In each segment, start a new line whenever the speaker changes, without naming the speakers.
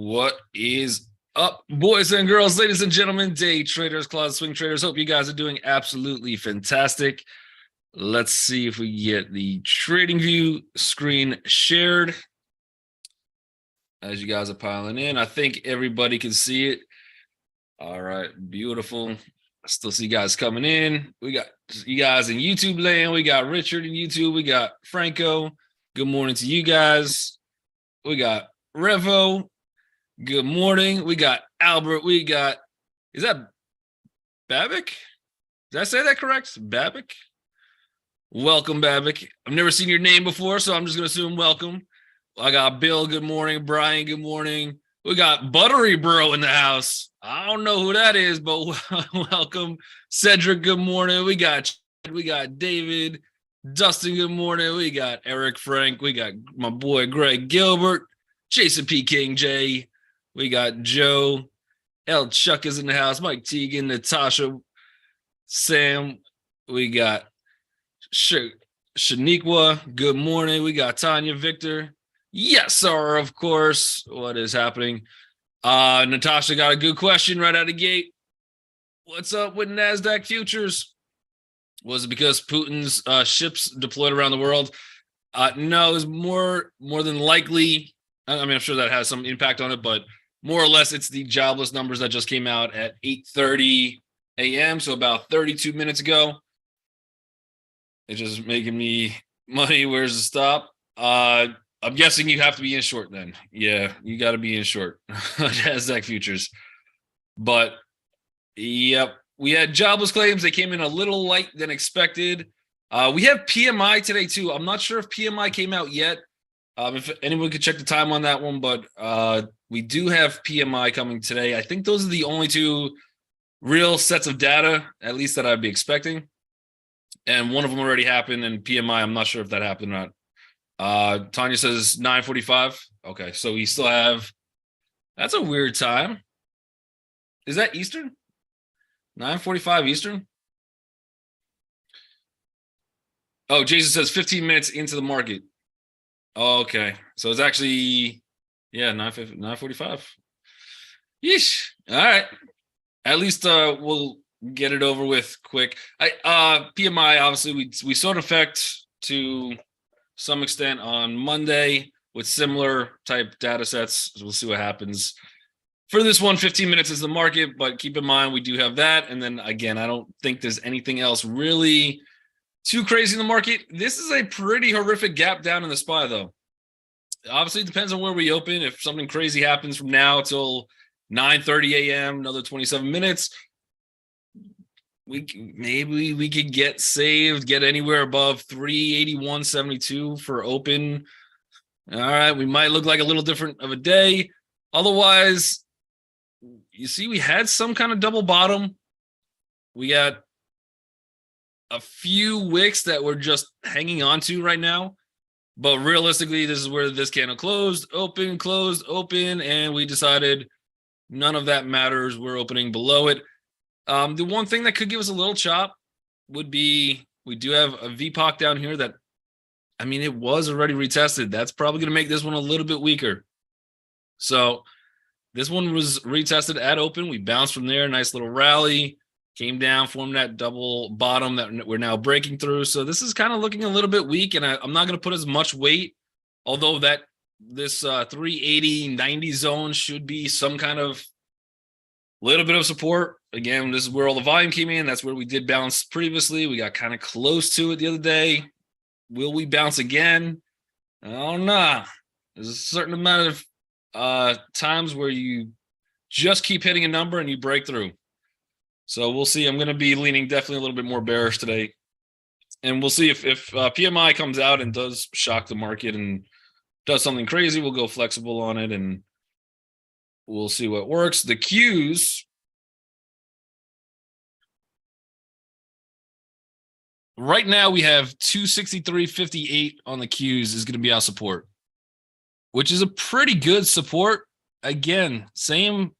What is up, boys and girls, ladies and gentlemen, day traders, closet swing traders? Hope you guys are doing absolutely fantastic. Let's see if we get the TradingView screen shared. As you guys are piling in, I think everybody can see it. All right, beautiful. I still see guys coming in. We got you guys in YouTube land. We got Richard in YouTube. We got Franco. Good morning to you guys. We got Revo. Good morning. We got Albert. We got, is that Babik? Did I say that correct? Babik? Welcome, Babik. I've never seen your name before, so I'm just going to assume welcome. I got Bill. Good morning. Brian. Good morning. We got Buttery Bro in the house. I don't know who that is, but welcome. Cedric, good morning. We got David. Dustin, good morning. We got Eric Frank. We got my boy Greg Gilbert. Jason P. King J. We got Joe. L. Chuck is in the house. Mike Teagan, Natasha, Sam. We got Shaniqua. Good morning. We got Tanya, Victor. Yes, sir, of course. What is happening? Natasha got a good question right out of the gate. What's up with NASDAQ futures? Was it because Putin's ships deployed around the world? No, it's more than likely. I mean, I'm sure that has some impact on it, but more or less, it's the jobless numbers that just came out at 8:30 a.m., so about 32 minutes ago. It's just making me money. Where's the stop? I'm guessing you have to be in short then. Yeah, you got to be in short. NASDAQ futures. But, yep, we had jobless claims. They came in a little light than expected. We have PMI today, too. I'm not sure if PMI came out yet. If anyone could check the time on that one, but we do have PMI coming today. I think those are the only two real sets of data, at least that I'd be expecting. And one of them already happened, and PMI, I'm not sure if that happened or not. Tanya says 9:45. Okay, so we still have, that's a weird time. Is that Eastern? 9:45 Eastern? Oh, Jason says 15 minutes into the market. Oh, okay, so it's actually, yeah, 9:45. Yeesh. All right. At least we'll get it over with quick. PMI, obviously, we saw an effect to some extent on Monday with similar type data sets. So we'll see what happens. For this one, 15 minutes is the market, but keep in mind we do have that. And then again, I don't think there's anything else really too crazy in the market. This is a pretty horrific gap down in the SPY, though. Obviously, it depends on where we open. If something crazy happens from now till 9:30 a.m., another 27 minutes, maybe we could get anywhere above 381.72 for open. All right, we might look like a little different of a day. Otherwise, you see, we had some kind of double bottom. We got a few wicks that we're just hanging on to right now. But realistically, this is where this candle closed, open, and we decided none of that matters. We're opening below it. The one thing that could give us a little chop would be, we do have a VPOC down here that, I mean, it was already retested. That's probably going to make this one a little bit weaker. So this one was retested at open. We bounced from there, nice little rally, came down, formed that double bottom that we're now breaking through. So this is kind of looking a little bit weak, and I'm not going to put as much weight, although this 380, 90 zone should be some kind of little bit of support. Again, this is where all the volume came in. That's where we did bounce previously. We got kind of close to it the other day. Will we bounce again? I don't know. There's a certain amount of times where you just keep hitting a number and you break through. So we'll see. I'm going to be leaning definitely a little bit more bearish today. And we'll see if PMI comes out and does shock the market and does something crazy, we'll go flexible on it and we'll see what works. The Qs, right now we have 263.58 on the Qs is going to be our support, which is a pretty good support. Again, same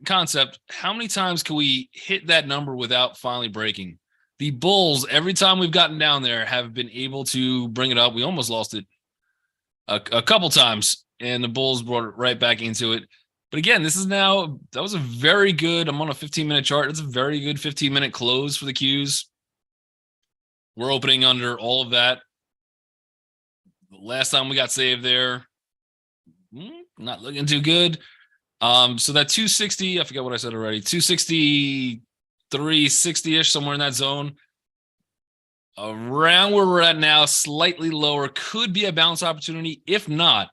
concept. How many times can we hit that number without finally breaking? The bulls, every time we've gotten down there, have been able to bring it up. We almost lost it a couple times. and the Bulls brought it right back into it. But again, that was a very good, I'm on a 15-minute chart. It's a very good 15-minute close for the Qs. We're opening under all of that. The last time we got saved there, not looking too good. So that 260, I forgot what I said already, 263, 60-ish, somewhere in that zone. Around where we're at now, slightly lower, could be a bounce opportunity. If not,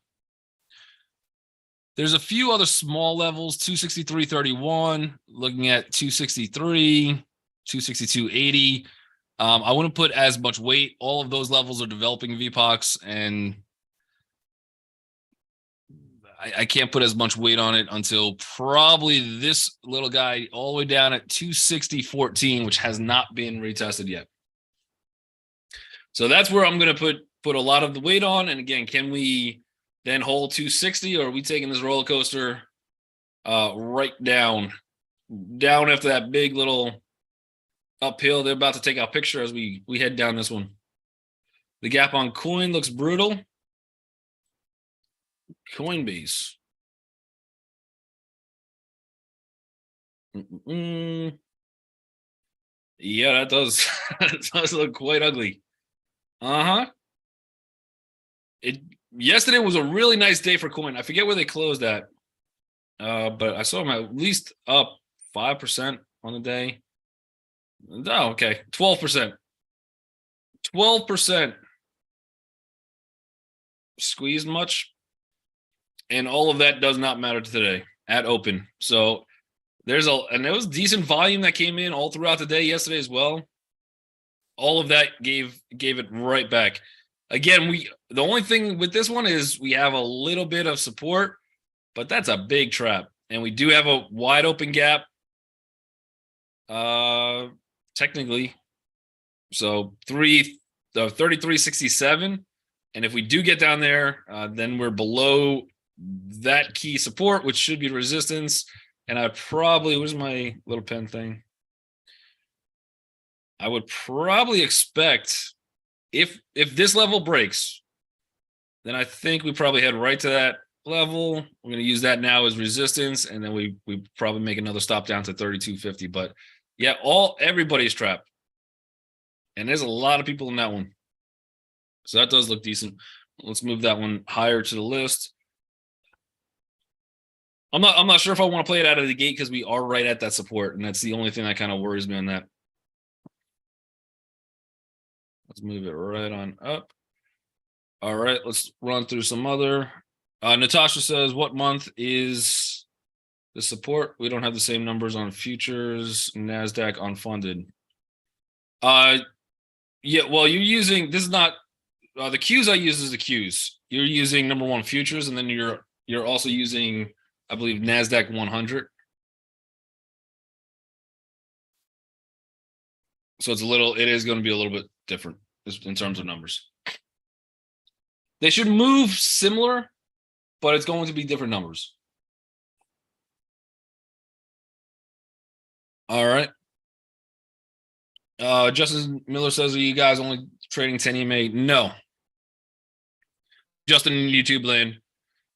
there's a few other small levels, 263.31, looking at 263, 262.80. I wouldn't put as much weight. All of those levels are developing VPOCs, and I can't put as much weight on it until probably this little guy all the way down at 260.14, which has not been retested yet. So that's where I'm going to put a lot of the weight on. And again, can we then hold 260, or are we taking this roller coaster right down after that big little uphill? They're about to take our picture as we head down this one. The gap on coin looks brutal. Coinbase. Yeah, that does that does look quite ugly. Yesterday was a really nice day for coin. I forget where they closed at, but I saw them at least up 5% on the day. Oh, okay, 12%. 12% squeezed much, and all of that does not matter today at open. So there was decent volume that came in all throughout the day yesterday as well. All of that gave it right back. Again, the only thing with this one is we have a little bit of support, but that's a big trap. And we do have a wide open gap. Technically. So 33.67. And if we do get down there, then we're below that key support, which should be resistance. And where's my little pen thing? I would probably expect if this level breaks, then I think we probably head right to that level. We're going to use that now as resistance, and then we probably make another stop down to 32.50. But yeah, everybody's trapped, and there's a lot of people in that one, so that does look decent. Let's move that one higher to the list. I'm not sure if I want to play it out of the gate because we are right at that support, and that's the only thing that kind of worries me on that. Let's move it right on up. All right, let's run through some other. Natasha says, what month is the support? We don't have the same numbers on futures, NASDAQ unfunded. Yeah, well, you're using, this is not, the Qs I use is the Qs. You're using number one futures, and then you're also using, I believe, NASDAQ 100. So it is going to be a little bit different in terms of numbers. They should move similar, but it's going to be different numbers. All right. Justin Miller says, are you guys only trading 10 EMA? No. Justin in YouTube land.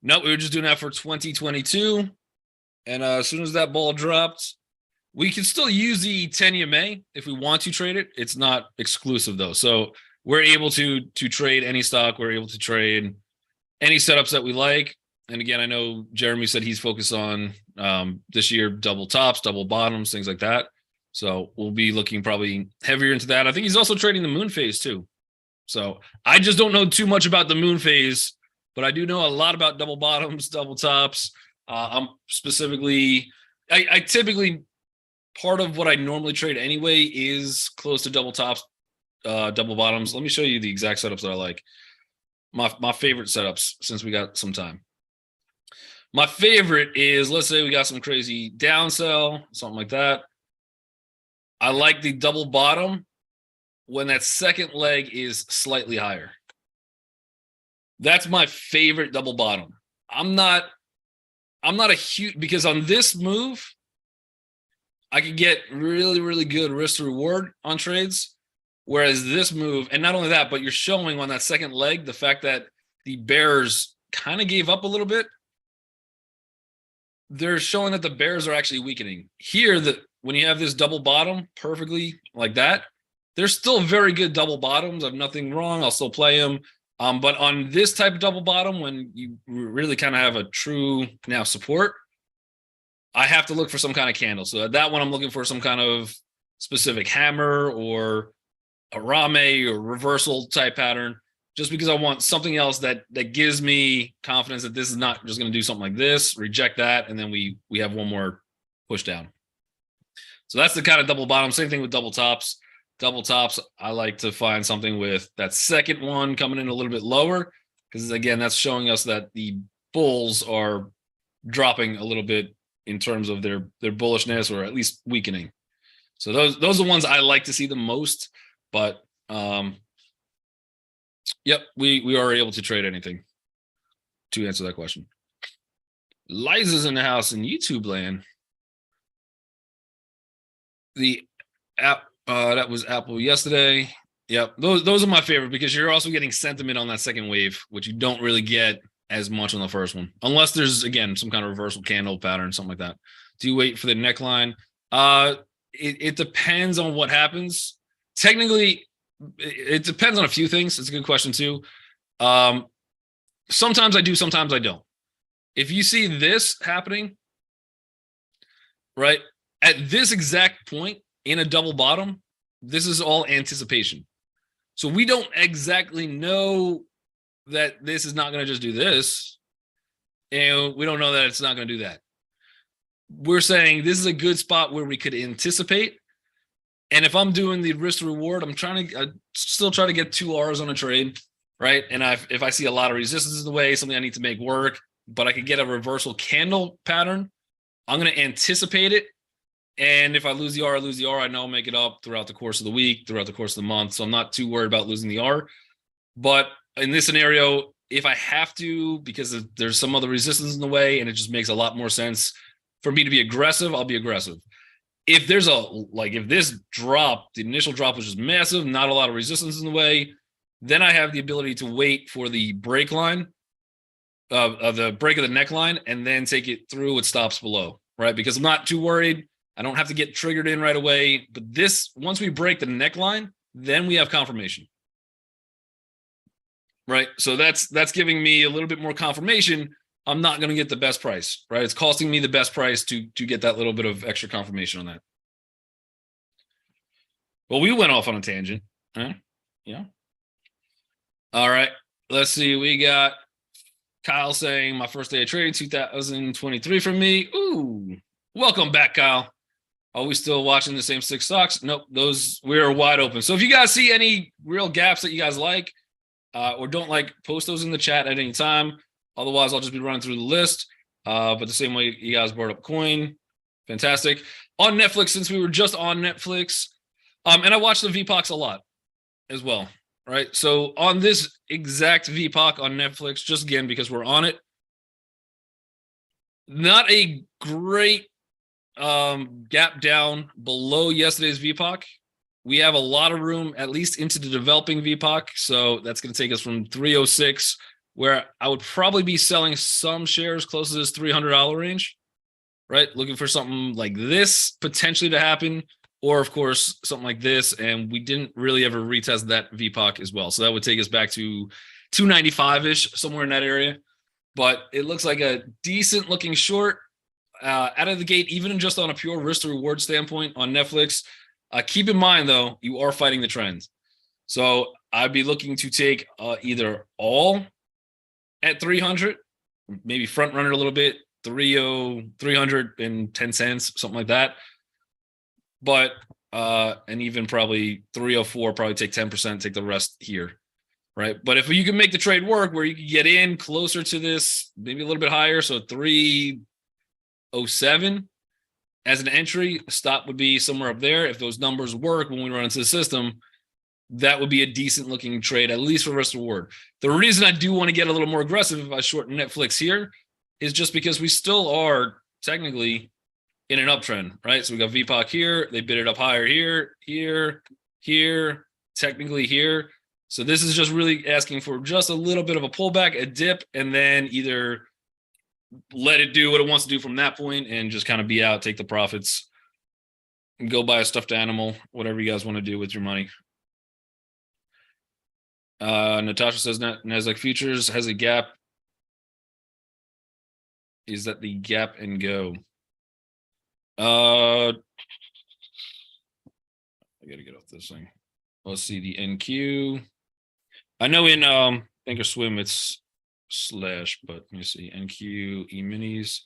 No, we were just doing that for 2022. And as soon as that ball dropped, we can still use the 10 EMA if we want to trade it. It's not exclusive though. So we're able to trade any stock. We're able to trade any setups that we like. And again, I know Jeremy said he's focused on this year, double tops, double bottoms, things like that. So we'll be looking probably heavier into that. I think he's also trading the moon phase too. So I just don't know too much about the moon phase, but I do know a lot about double bottoms, double tops. I typically, part of what I normally trade anyway is close to double tops, double bottoms. Let me show you the exact setups that I like. My favorite setups, since we got some time. My favorite is, let's say we got some crazy down sell, something like that. I like the double bottom when that second leg is slightly higher. That's my favorite double bottom. I'm not a huge, because on this move, I could get really, really good risk to reward on trades. Whereas this move, and not only that, but you're showing on that second leg, the fact that the bears kind of gave up a little bit. They're showing that the bears are actually weakening. Here, that when you have this double bottom perfectly like that, there's still very good double bottoms. I have nothing wrong. I'll still play them. But on this type of double bottom, when you really kind of have a true now support, I have to look for some kind of candle. So that one, I'm looking for some kind of specific hammer or a rame or reversal type pattern, just because I want something else that gives me confidence that this is not just going to do something like this, reject that, and then we have one more push down. So that's the kind of double bottom. Same thing with double tops. Double tops, I like to find something with that second one coming in a little bit lower, because again, that's showing us that the bulls are dropping a little bit in terms of their bullishness, or at least weakening. So those are the ones I like to see the most. But yep, we are able to trade anything to answer that question. Liza's in the house in YouTube land. The app that was Apple yesterday. Yep, those are my favorite, because you're also getting sentiment on that second wave, which you don't really get as much on the first one, unless there's, again, some kind of reversal candle pattern, something like that. Do you wait for the neckline? It depends on what happens. Technically, it depends on a few things. It's a good question too. Sometimes I do, sometimes I don't. If you see this happening, right, at this exact point in a double bottom, this is all anticipation. So we don't exactly know that this is not going to just do this, and we don't know that it's not going to do that. We're saying this is a good spot where we could anticipate. And if I'm doing the risk to reward, I still try to get 2 R's on a trade, right? And if I see a lot of resistance in the way, something I need to make work, but I could get a reversal candle pattern, I'm going to anticipate it. And if I lose the R, I lose the R. I know I'll make it up throughout the course of the week, throughout the course of the month. So I'm not too worried about losing the R. But in this scenario, if I have to, because there's some other resistance in the way, and it just makes a lot more sense for me to be aggressive, I'll be aggressive. If there's if this drop, the initial drop was just massive, not a lot of resistance in the way, then I have the ability to wait for the break line, the break of the neckline, and then take it through with stops below, right? Because I'm not too worried. I don't have to get triggered in right away. But this, once we break the neckline, then we have confirmation, right? So that's giving me a little bit more confirmation. I'm not going to get the best price, right? It's costing me the best price to get that little bit of extra confirmation on that. Well, we went off on a tangent. Huh? Yeah. All right. Let's see. We got Kyle saying my first day of trading 2023 for me. Ooh, welcome back, Kyle. Are we still watching the same 6 stocks? Nope. Those, we're wide open. So if you guys see any real gaps that you guys like or don't like, post those in the chat at any time. Otherwise, I'll just be running through the list. But the same way you guys brought up coin. Fantastic. On Netflix, since we were just on Netflix, and I watch the VPOCs a lot as well, right? So on this exact VPOC on Netflix, just again, because we're on it, not a great gap down below yesterday's VPOC. We have a lot of room, at least into the developing VPOC. So that's going to take us from 306, where I would probably be selling some shares close to this $300 range, right? Looking for something like this potentially to happen, or of course, something like this. And we didn't really ever retest that VPOC as well. So that would take us back to 295-ish, somewhere in that area. But it looks like a decent looking short out of the gate, even just on a pure risk to reward standpoint on Netflix. Keep in mind, though, you are fighting the trends. So I'd be looking to take either all at 300, maybe front run it a little bit, 310 cents, something like that. But and even probably 304, probably take 10%, take the rest here, right? But if you can make the trade work where you can get in closer to this, maybe a little bit higher, so 307 as an entry, stop would be somewhere up there. If those numbers work when we run into the system, that would be a decent looking trade, at least for risk reward. The reason I do want to get a little more aggressive if I shorten Netflix here is just because we still are technically in an uptrend, right? So we got VPOC here, they bid it up higher here, technically here. So this is just really asking for just a little bit of a pullback, a dip, and then either let it do what it wants to do from that point and just kind of be out, take the profits, and go buy a stuffed animal, whatever you guys want to do with your money. Natasha says Nasdaq futures has a gap. Is that the gap and go? I gotta get off this thing. Let's see the NQ. I know in Thinkorswim it's slash, but let me see NQ E-minis.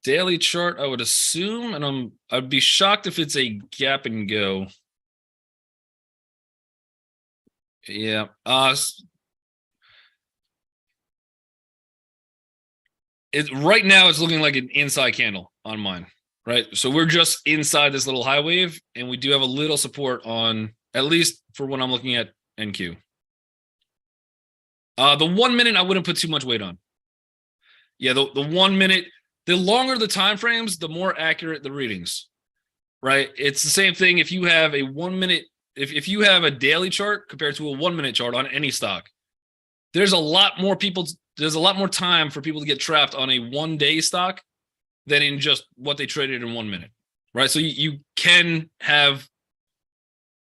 Daily chart, I would assume, and I'd be shocked if it's a gap and go. Yeah. Right now it's looking like an inside candle on mine, right? So we're just inside this little high wave, and we do have a little support on, at least for when I'm looking at NQ. The 1 minute I wouldn't put too much weight on. Yeah, the 1 minute, the longer the time frames, the more accurate the readings, right? It's the same thing if you have a 1 minute, if you have a daily chart compared to a 1 minute chart on any stock, there's a lot more time for people to get trapped on a 1 day stock than in just what they traded in 1 minute, right? So you can have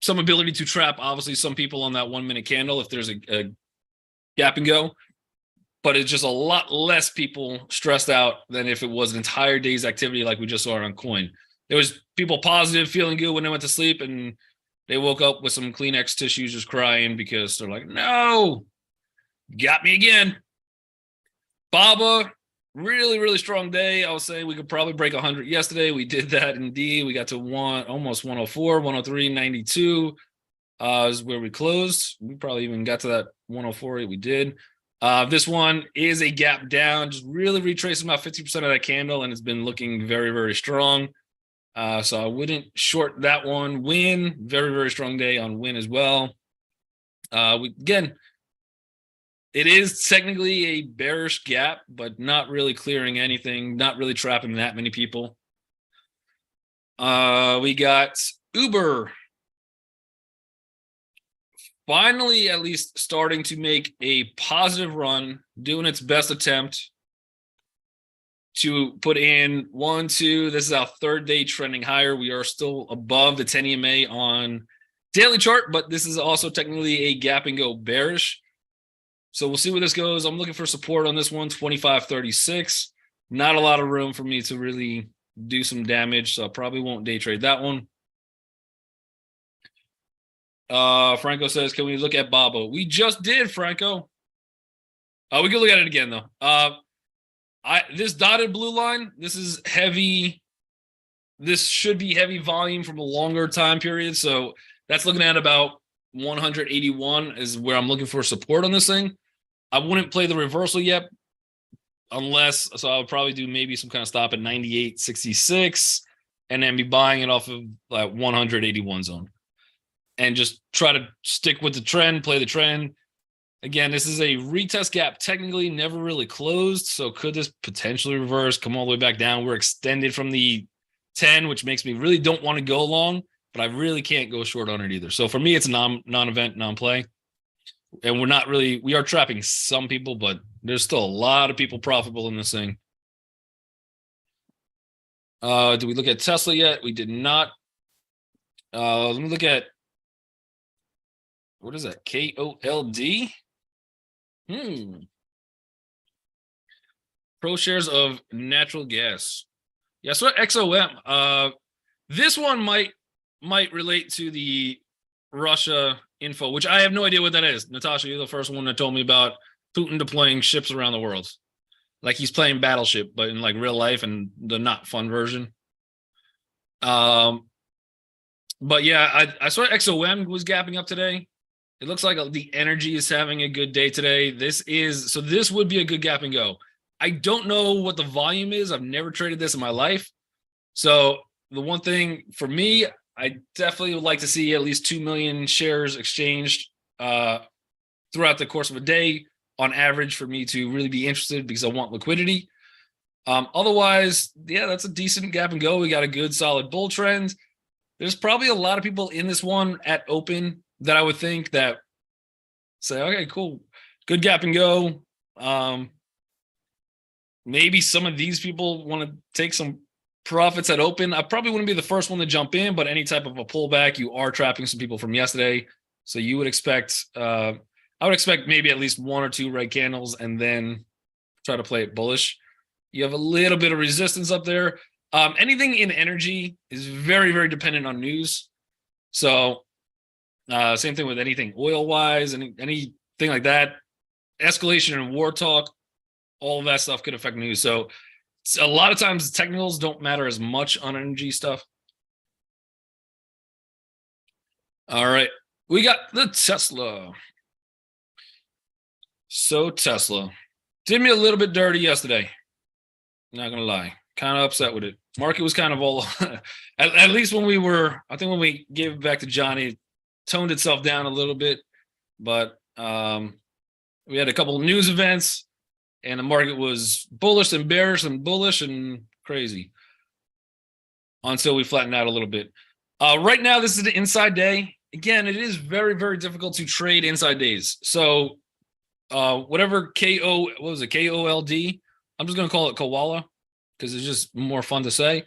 some ability to trap, obviously, some people on that 1 minute candle if there's a gap and go, but it's just a lot less people stressed out than if it was an entire day's activity like we just saw on coin. There was people positive, feeling good when they went to sleep, and they woke up with some Kleenex tissues just crying because they're like, no, got me again. Baba, really, really strong day. I was saying we could probably break 100 yesterday. We did that indeed. We got to almost 104, 103, 92 is where we closed. We probably even got to that 104. We did. This one is a gap down, just really retracing about 50% of that candle, and it's been looking very, very strong. So I wouldn't short that one. Win, very, very strong day on Win as well. Again, it is technically a bearish gap, but not really clearing anything, not really trapping that many people. We got Uber. Finally, at least starting to make a positive run, doing its best attempt to put in 1, 2. This is our third day trending higher. We are still above the 10 EMA on daily chart, but this is also technically a gap and go bearish. So we'll see where this goes. I'm looking for support on this one, 25.36. Not a lot of room for me to really do some damage, so I probably won't day trade that one. Franco says, can we look at Babo? We just did, Franco. We can look at it again, though. This dotted blue line, this is heavy. This should be heavy volume from a longer time period. So that's looking at about 181 is where I'm looking for support on this thing. I wouldn't play the reversal yet so I would probably do maybe some kind of stop at 98.66 and then be buying it off of like 181 zone and just try to stick with the trend, play the trend. Again, this is a retest gap, technically never really closed. So could this potentially reverse, come all the way back down? We're extended from the 10, which makes me really don't want to go long, but I really can't go short on it either. So for me, it's a non-event, non-play. And we are trapping some people, but there's still a lot of people profitable in this thing. Do we look at Tesla yet? We did not. Let me look at, what is that? KOLD? Pro shares of natural gas. Yeah, so XOM. This one might relate to the Russia info, which I have no idea what that is. Natasha, you're the first one that told me about Putin deploying ships around the world. Like he's playing Battleship, but in like real life and the not fun version. But yeah, I saw XOM was gapping up today. It looks like the energy is having a good day today. This would be a good gap and go. I don't know what the volume is. I've never traded this in my life. So the one thing for me, I definitely would like to see at least 2 million shares exchanged throughout the course of a day on average for me to really be interested because I want liquidity. Otherwise, yeah, that's a decent gap and go. We got a good solid bull trend. there's probably a lot of people in this one at open that I would think that say, okay, cool, good gap and go. Maybe some of these people want to take some profits at open. I probably wouldn't be the first one to jump in, but any type of a pullback, you are trapping some people from yesterday. So you would expect, I would expect maybe at least one or two red candles and then try to play it bullish. You have a little bit of resistance up there. Anything in energy is very, very dependent on news. So same thing with anything oil wise, anything like that. Escalation and war talk, all of that stuff could affect news. So a lot of times technicals don't matter as much on energy stuff. All right, we got the Tesla. So Tesla did me a little bit dirty yesterday. Not gonna lie, kind of upset with it. Market was kind of all, at least when we were, I think when we gave it back to Johnny, it toned itself down a little bit. But we had a couple of news events, and the market was bullish and bearish and bullish and crazy until we flattened out a little bit. Right now, this is the inside day. Again, it is very, very difficult to trade inside days. So whatever what was it, KOLD? I'm just going to call it Koala because it's just more fun to say.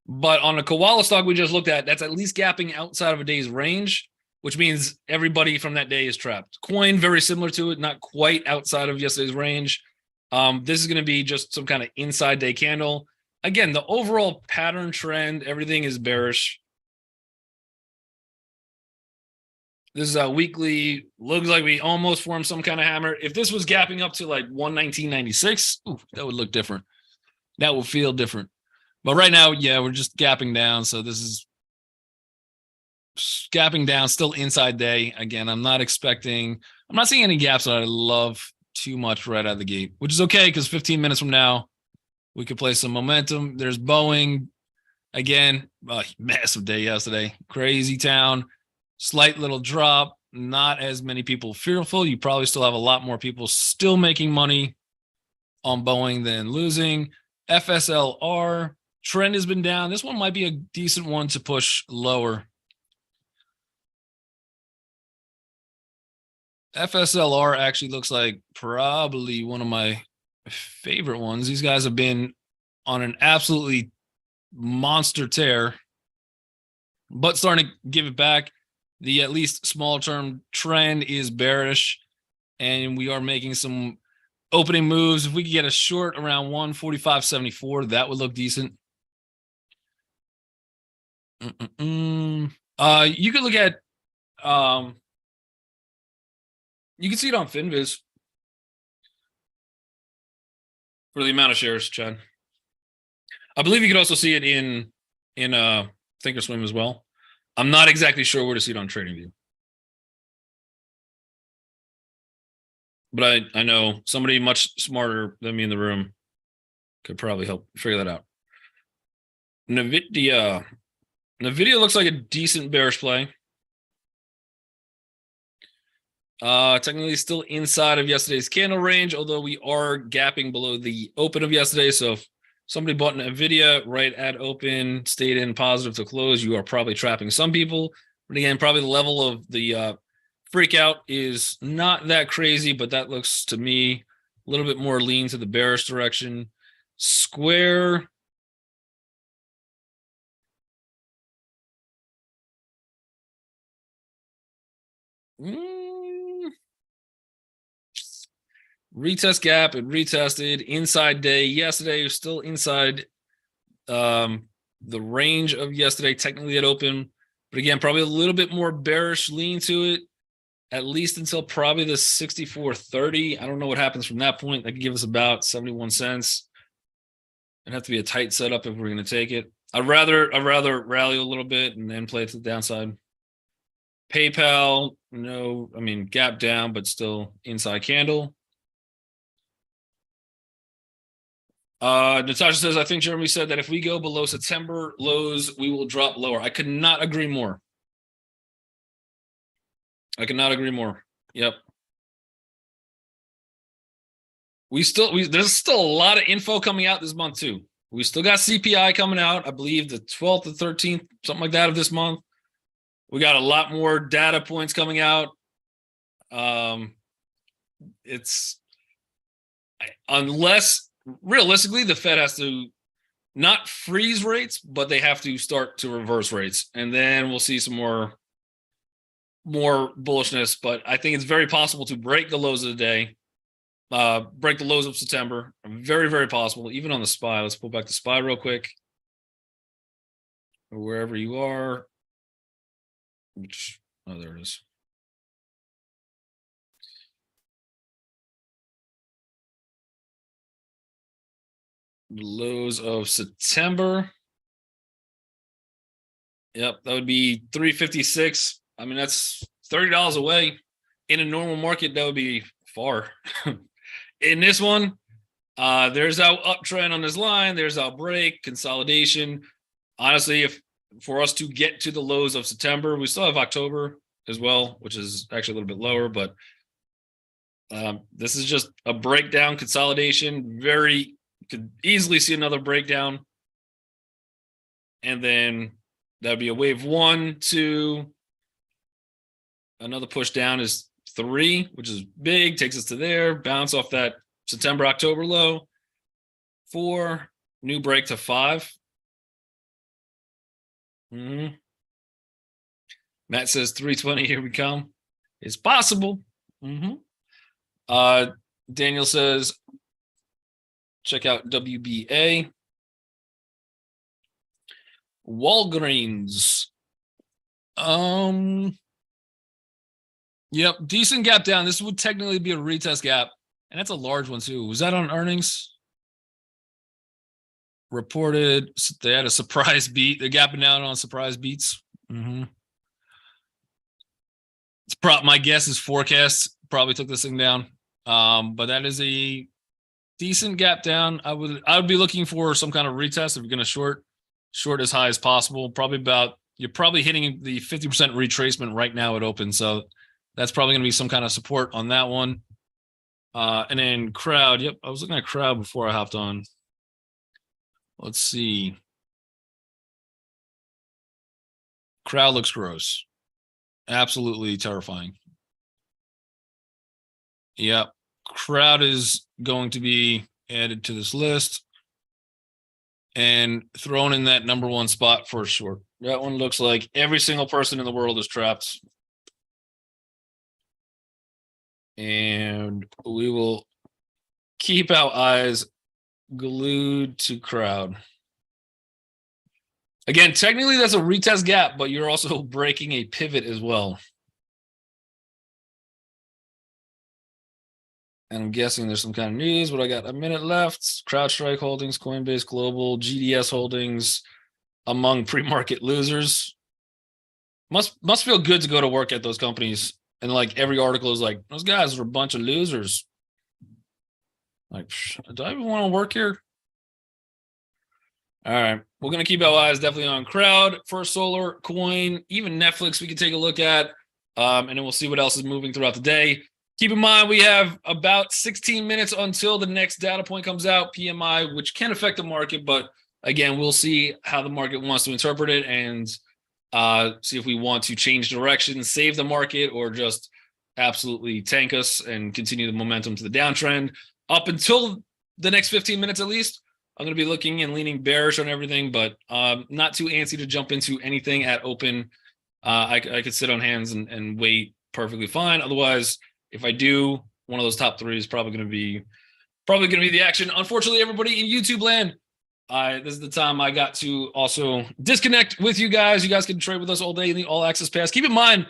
But on the Koala stock we just looked at, that's at least gapping outside of a day's range, which means everybody from that day is trapped. Coin, very similar to it, not quite outside of yesterday's range. This is going to be just some kind of inside day candle. Again, the overall pattern trend, everything is bearish. This is a weekly, looks like we almost formed some kind of hammer. If this was gapping up to like 119.96, that would look different. That would feel different. But right now, yeah, we're just gapping down. So this is gapping down, still inside day. Again, I'm not seeing any gaps that I love too much right out of the gate, which is okay because 15 minutes from now, we could play some momentum. There's Boeing. Again, massive day yesterday. Crazy town. Slight little drop. Not as many people fearful. You probably still have a lot more people still making money on Boeing than losing. FSLR. Trend has been down. This one might be a decent one to push lower. FSLR actually looks like probably one of my favorite ones. These guys have been on an absolutely monster tear, but starting to give it back. The at least small term trend is bearish, and we are making some opening moves. If we could get a short around 145.74, that would look decent. You could look at you can see it on Finviz for the amount of shares, Chad. I believe you could also see it in Thinkorswim as well. I'm not exactly sure where to see it on TradingView, but I know somebody much smarter than me in the room could probably help figure that out. NVIDIA looks like a decent bearish play. Technically still inside of yesterday's candle range, although we are gapping below the open of yesterday. So if somebody bought an NVIDIA right at open, stayed in positive to close, you are probably trapping some people. But again, probably the level of the freak out is not that crazy, but that looks to me a little bit more lean to the bearish direction. Square. Retest gap, it retested inside day yesterday. Was still inside the range of yesterday, technically at open, but again, probably a little bit more bearish lean to it, at least until probably the 64.30. I don't know what happens from that point. That could give us about 71 cents. It'd have to be a tight setup if we're going to take it. I'd rather rally a little bit and then play it to the downside. PayPal, no, I mean gap down, but still inside candle. Natasha says, I think Jeremy said that if we go below September lows, we will drop lower. I could not agree more. Yep. There's still a lot of info coming out this month too. We still got CPI coming out, I believe the 12th or 13th, something like that of this month. We got a lot more data points coming out. It's unless realistically the Fed has to not freeze rates, but they have to start to reverse rates, and then we'll see some more bullishness. But I think it's very possible to break the lows of the day, break the lows of September. Very, very possible, even on the SPY. Let's pull back the SPY real quick, or wherever you are. Which, oh, there it is. The lows of September. Yep, that would be 356. I mean, that's $30 away. In a normal market, that would be far. In this one, there's our uptrend on this line. There's our break, consolidation. Honestly, if for us to get to the lows of September, we still have October as well, which is actually a little bit lower, but this is just a breakdown consolidation. Could easily see another breakdown. And then that'd be a wave 1, 2. Another push down is 3, which is big, takes us to there. Bounce off that September, October low. 4, new break to 5. Matt says 320, here we come. It's possible. Daniel says, check out WBA. Walgreens. Yep, decent gap down. This would technically be a retest gap, and that's a large one too. Was that on earnings? Reported they had a surprise beat. They're gapping down on surprise beats. It's my guess is forecasts probably took this thing down. But that is a decent gap down. I would be looking for some kind of retest if you're going to short as high as possible. You're probably hitting the 50% retracement right now at open. So that's probably going to be some kind of support on that one. And then crowd. Yep, I was looking at crowd before I hopped on. Let's see. Crowd looks gross. Absolutely terrifying. Yep. Crowd is going to be added to this list and thrown in that number 1 spot for short. That one looks like every single person in the world is trapped. And we will keep our eyes glued to crowd. Again, technically that's a retest gap, but you're also breaking a pivot as well. And I'm guessing there's some kind of news, but I got a minute left. CrowdStrike Holdings, Coinbase Global, GDS Holdings among pre-market losers. Must feel good to go to work at those companies. And like every article is like, those guys are a bunch of losers. Like, do I even want to work here? All right. We're going to keep our eyes definitely on crowd, First Solar, Coin, even Netflix we can take a look at. And then we'll see what else is moving throughout the day. Keep in mind, we have about 16 minutes until the next data point comes out, PMI, which can affect the market. But again, we'll see how the market wants to interpret it and see if we want to change direction, save the market, or just absolutely tank us and continue the momentum to the downtrend. Up until the next 15 minutes at least, I'm going to be looking and leaning bearish on everything, but not too antsy to jump into anything at open. I could sit on hands and wait perfectly fine. Otherwise, if I do, one of those top 3 is probably going to be the action. Unfortunately, everybody in YouTube land, this is the time I got to also disconnect with you guys. You guys can trade with us all day in the All Access Pass. Keep in mind,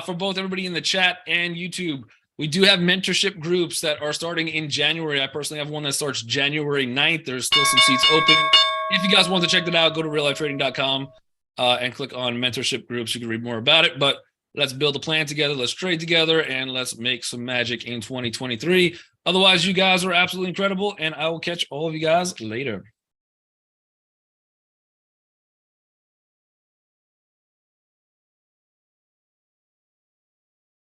for both everybody in the chat and YouTube, we do have mentorship groups that are starting in January. I personally have one that starts January 9th. There's still some seats open. If you guys want to check that out, go to reallifetrading.com and click on mentorship groups. You can read more about it. But let's build a plan together. Let's trade together, and let's make some magic in 2023. Otherwise, you guys are absolutely incredible, and I will catch all of you guys later.